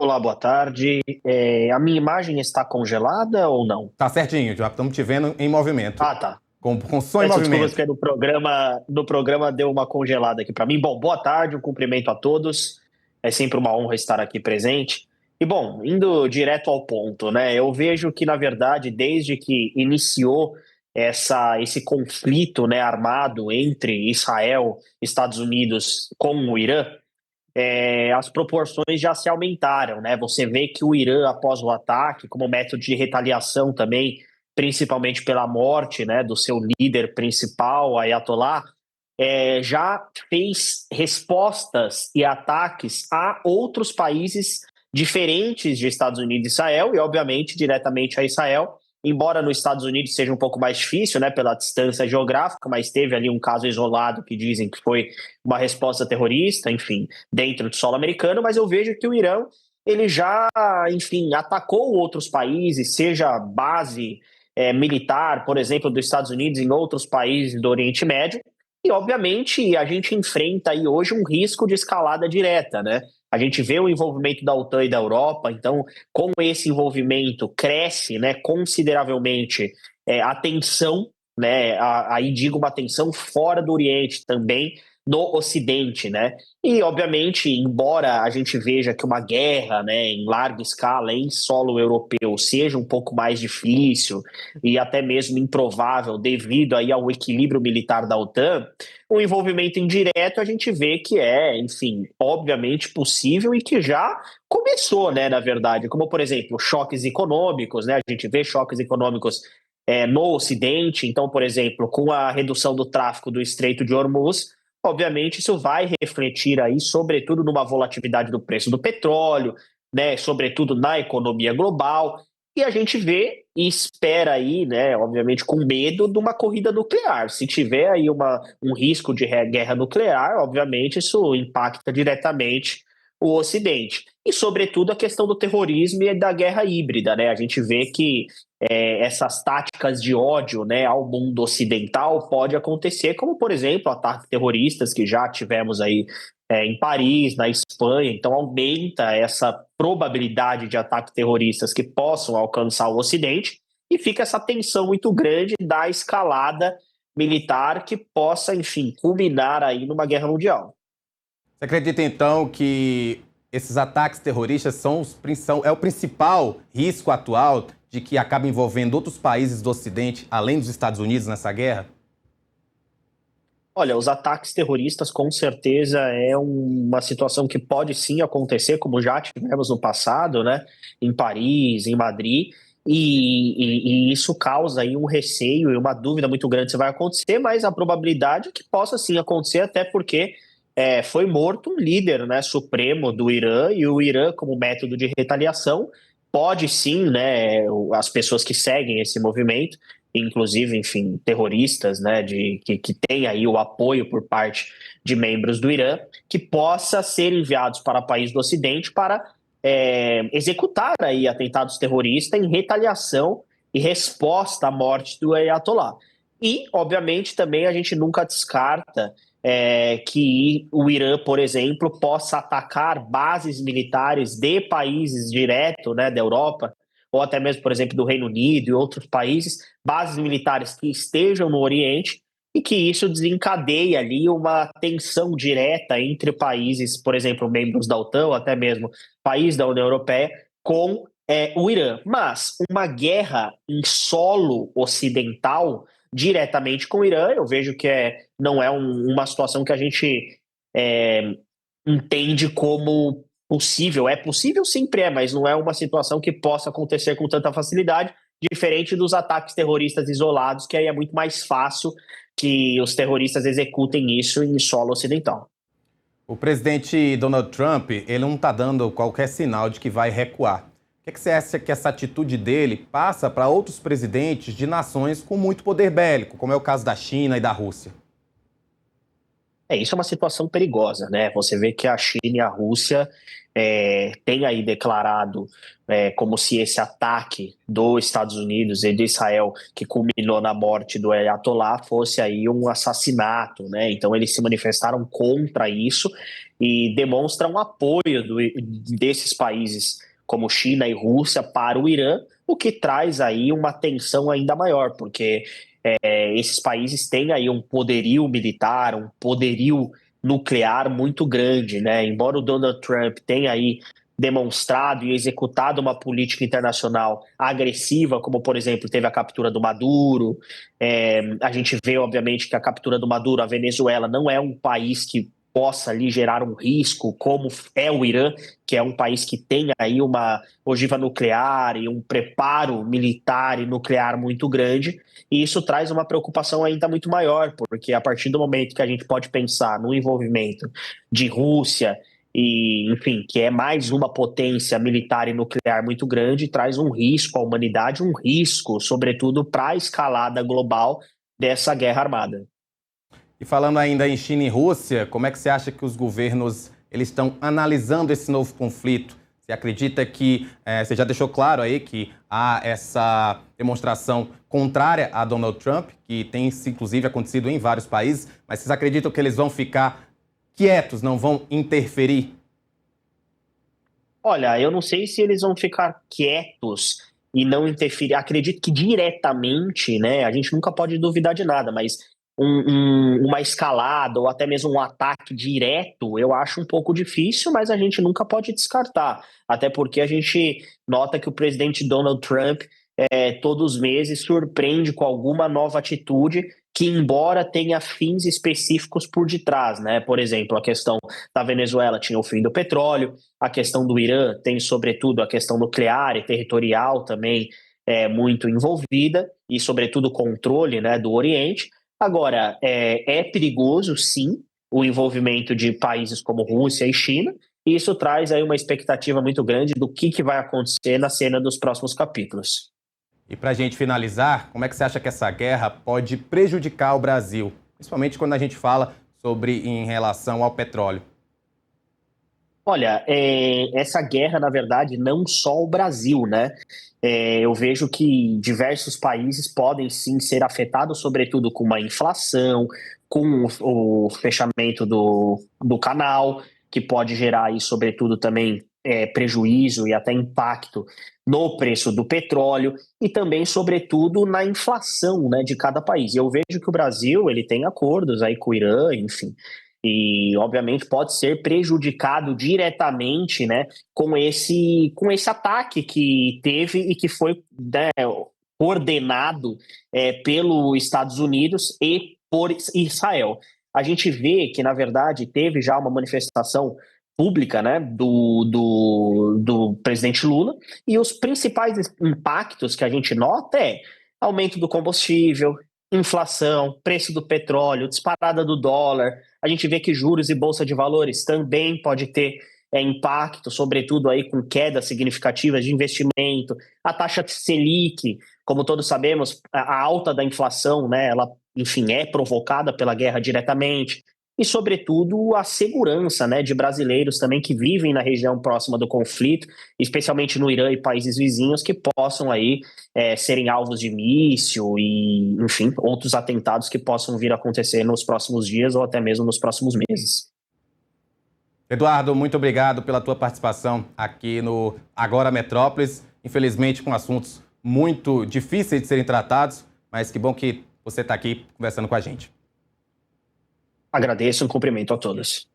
Olá, boa tarde. A minha imagem está congelada ou não? Tá certinho, já estamos te vendo em movimento. Ah, tá. Com som em Peço desculpas movimento. porque no programa deu uma congelada aqui para mim. Bom, boa tarde, um cumprimento a todos. É sempre uma honra estar aqui presente. E bom, indo direto ao ponto, né? Eu vejo que, na verdade, desde que iniciou esse conflito, né, armado entre Israel, Estados Unidos com o Irã, as proporções já se aumentaram, né? Você vê que o Irã, após o ataque, como método de retaliação também, principalmente pela morte, né, do seu líder principal, Ayatollah, já fez respostas e ataques a outros países diferentes de Estados Unidos e Israel, e obviamente diretamente a Israel, embora nos Estados Unidos seja um pouco mais difícil, né, pela distância geográfica, mas teve ali um caso isolado que dizem que foi uma resposta terrorista, enfim, dentro do solo americano, mas eu vejo que o Irã, ele já, enfim, atacou outros países, seja base militar, por exemplo, dos Estados Unidos em outros países do Oriente Médio, e, obviamente, a gente enfrenta aí hoje um risco de escalada direta, né? A gente vê o envolvimento da OTAN e da Europa, então, com esse envolvimento, cresce, né, consideravelmente a tensão, né? Aí digo uma tensão fora do Oriente também, no Ocidente, né? E, obviamente, embora a gente veja que uma guerra, né, em larga escala, em solo europeu, seja um pouco mais difícil e até mesmo improvável devido aí ao equilíbrio militar da OTAN, o envolvimento indireto a gente vê que enfim, obviamente possível e que já começou, né, na verdade, como, por exemplo, choques econômicos, né? A gente vê choques econômicos no Ocidente, então, por exemplo, com a redução do tráfico do Estreito de Hormuz, obviamente isso vai refletir aí, sobretudo, numa volatilidade do preço do petróleo, né, sobretudo na economia global, e a gente vê e espera aí, né, obviamente com medo de uma corrida nuclear. Se tiver aí um risco de guerra nuclear, obviamente isso impacta diretamente o Ocidente. E, sobretudo, a questão do terrorismo e da guerra híbrida, né? A gente vê que essas táticas de ódio, né, ao mundo ocidental pode acontecer, como, por exemplo, ataques terroristas que já tivemos aí em Paris, na Espanha. Então aumenta essa probabilidade de ataques terroristas que possam alcançar o Ocidente e fica essa tensão muito grande da escalada militar que possa, enfim, culminar aí numa guerra mundial. Você acredita, então, que esses ataques terroristas é o principal risco atual de que acaba envolvendo outros países do Ocidente, além dos Estados Unidos, nessa guerra? Olha, os ataques terroristas com certeza é uma situação que pode sim acontecer, como já tivemos no passado, né? Em Paris, em Madrid, e isso causa aí um receio e uma dúvida muito grande se vai acontecer, mas a probabilidade é que possa sim acontecer, até porque foi morto um líder, né, supremo do Irã, e o Irã, como método de retaliação, pode sim, né, as pessoas que seguem esse movimento, inclusive, enfim, terroristas, né, que tem aí o apoio por parte de membros do Irã, que possa ser enviados para países do Ocidente para executar aí atentados terroristas em retaliação e resposta à morte do Ayatollah. E, obviamente, também a gente nunca descarta que o Irã, por exemplo, possa atacar bases militares de países direto, né, da Europa, ou até mesmo, por exemplo, do Reino Unido e outros países, bases militares que estejam no Oriente, e que isso desencadeia ali uma tensão direta entre países, por exemplo, membros da OTAN, ou até mesmo países da União Europeia, com o Irã. Mas uma guerra em solo ocidental, diretamente com o Irã, eu vejo que não é uma situação que a gente é, entende como possível. É possível, sempre mas não é uma situação que possa acontecer com tanta facilidade, diferente dos ataques terroristas isolados, que aí é muito mais fácil que os terroristas executem isso em solo ocidental. O presidente Donald Trump, ele não está dando qualquer sinal de que vai recuar. O que você acha que essa atitude dele passa para outros presidentes de nações com muito poder bélico, como é o caso da China e da Rússia? Isso é uma situação perigosa, né? Você vê que a China e a Rússia têm aí declarado como se esse ataque dos Estados Unidos e de Israel, que culminou na morte do Ayatollah, fosse aí um assassinato, né? Então eles se manifestaram contra isso e demonstram apoio desses países como China e Rússia para o Irã, o que traz aí uma tensão ainda maior, porque esses países têm aí um poderio militar, um poderio nuclear muito grande, né? Embora o Donald Trump tenha aí demonstrado e executado uma política internacional agressiva, como por exemplo teve a captura do Maduro, a gente vê obviamente que a captura do Maduro, a Venezuela não é um país que possa ali gerar um risco, como é o Irã, que é um país que tem aí uma ogiva nuclear e um preparo militar e nuclear muito grande. E isso traz uma preocupação ainda muito maior, porque a partir do momento que a gente pode pensar no envolvimento de Rússia e, enfim, que é mais uma potência militar e nuclear muito grande, traz um risco à humanidade, um risco, sobretudo, para a escalada global dessa guerra armada. E falando ainda em China e Rússia, como é que você acha que os governos eles estão analisando esse novo conflito? Você acredita que, você já deixou claro aí que há essa demonstração contrária a Donald Trump, que tem inclusive acontecido em vários países, mas vocês acreditam que eles vão ficar quietos, não vão interferir? Olha, eu não sei se eles vão ficar quietos e não interferir. Acredito que diretamente, né? A gente nunca pode duvidar de nada, mas uma escalada ou até mesmo um ataque direto, eu acho um pouco difícil, mas a gente nunca pode descartar. Até porque a gente nota que o presidente Donald Trump, todos os meses, surpreende com alguma nova atitude que, embora tenha fins específicos por detrás, né? Por exemplo, a questão da Venezuela tinha o fim do petróleo, a questão do Irã tem, sobretudo, a questão nuclear e territorial também muito envolvida, e, sobretudo, o controle, né, do Oriente. Agora, é perigoso, sim, o envolvimento de países como Rússia e China, e isso traz aí uma expectativa muito grande do que vai acontecer na cena dos próximos capítulos. E para a gente finalizar, como é que você acha que essa guerra pode prejudicar o Brasil? Principalmente quando a gente fala sobre em relação ao petróleo. Olha, essa guerra, na verdade, não só o Brasil, né? Eu vejo que diversos países podem sim ser afetados, sobretudo com uma inflação, com o fechamento do canal, que pode gerar aí, sobretudo, também prejuízo e até impacto no preço do petróleo e também, sobretudo, na inflação, né, de cada país. E eu vejo que o Brasil ele tem acordos aí com o Irã, enfim, e obviamente pode ser prejudicado diretamente, né, com esse ataque que teve e que foi, né, ordenado pelos Estados Unidos e por Israel. A gente vê que, na verdade, teve já uma manifestação pública, né, do presidente Lula, e os principais impactos que a gente nota aumento do combustível, inflação, preço do petróleo, disparada do dólar. A gente vê que juros e bolsa de valores também pode ter impacto, sobretudo aí com quedas significativas de investimento, a taxa Selic, como todos sabemos, a alta da inflação, né, ela, enfim, é provocada pela guerra diretamente, e sobretudo a segurança, né, de brasileiros também que vivem na região próxima do conflito, especialmente no Irã e países vizinhos, que possam aí serem alvos de míssil e, enfim, outros atentados que possam vir a acontecer nos próximos dias ou até mesmo nos próximos meses. Eduardo, muito obrigado pela tua participação aqui no Agora Metrópolis. Infelizmente com assuntos muito difíceis de serem tratados, mas que bom que você está aqui conversando com a gente. Agradeço, um cumprimento a todos.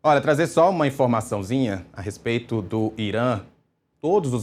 Olha, trazer só uma informaçãozinha a respeito do Irã. Todos os